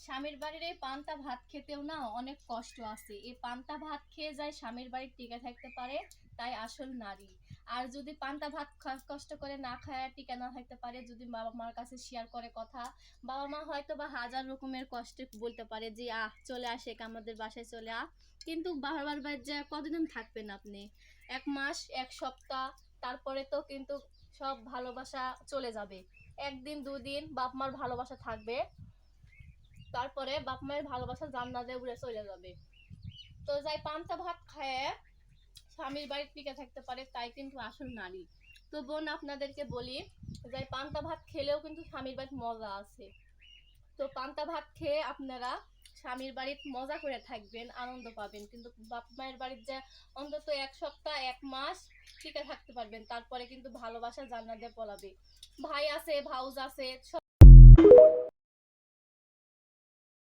স্বামীর বাড়ির এই পান্তা ভাত খেতেও না অনেক কষ্ট আছে। এই পান্তা ভাত খেয়ে যায় স্বামীর বাড়ির টিকে থাকতে পারে, তাই আসল নারী। আর যদি পান্তা ভাত কষ্ট করে না খায় টিকে না থাকতে পারে, যদি বাবা মার কাছে শেয়ার করে কথা, বাবা মা হয়তো বা হাজার রকমের কষ্টে বলতে পারে যে চলে আসে আমাদের বাসায় চলে কিন্তু বাবার বাড়ি যা কতদিন থাকবেন আপনি? 1 মাস, 1 সপ্তাহ, তারপরে তো কিন্তু সব ভালোবাসা চলে যাবে। 1 দিন 2 দিন বাপ মার ভালোবাসা থাকবে, তারপরে বাপ মায়ের ভালোবাসা জান্নাতে উড়ে চলে যাবে। তো যাই পান্তা ভাত খায় স্বামীর বাড়ির টিকে থাকতে পারে, তাই কিন্তু আসল নারী। তো বোন আপনাদেরকে বলি, যাই পান্তা ভাত খেলেও কিন্তু স্বামীর বাড়ির মজা আছে। তো পান্তা ভাত খেয়ে আপনারা স্বামীর বাড়ির মজা করে থাকবেন, আনন্দ পাবেন, কিন্তু বাপ মায়ের বাড়ির যে অন্তত 1 সপ্তাহ 1 মাস টিকে থাকতে পারবেন, তারপরে কিন্তু ভালোবাসা জান্নাতে পলাবে। ভাই আছে, ভাউজ আছে,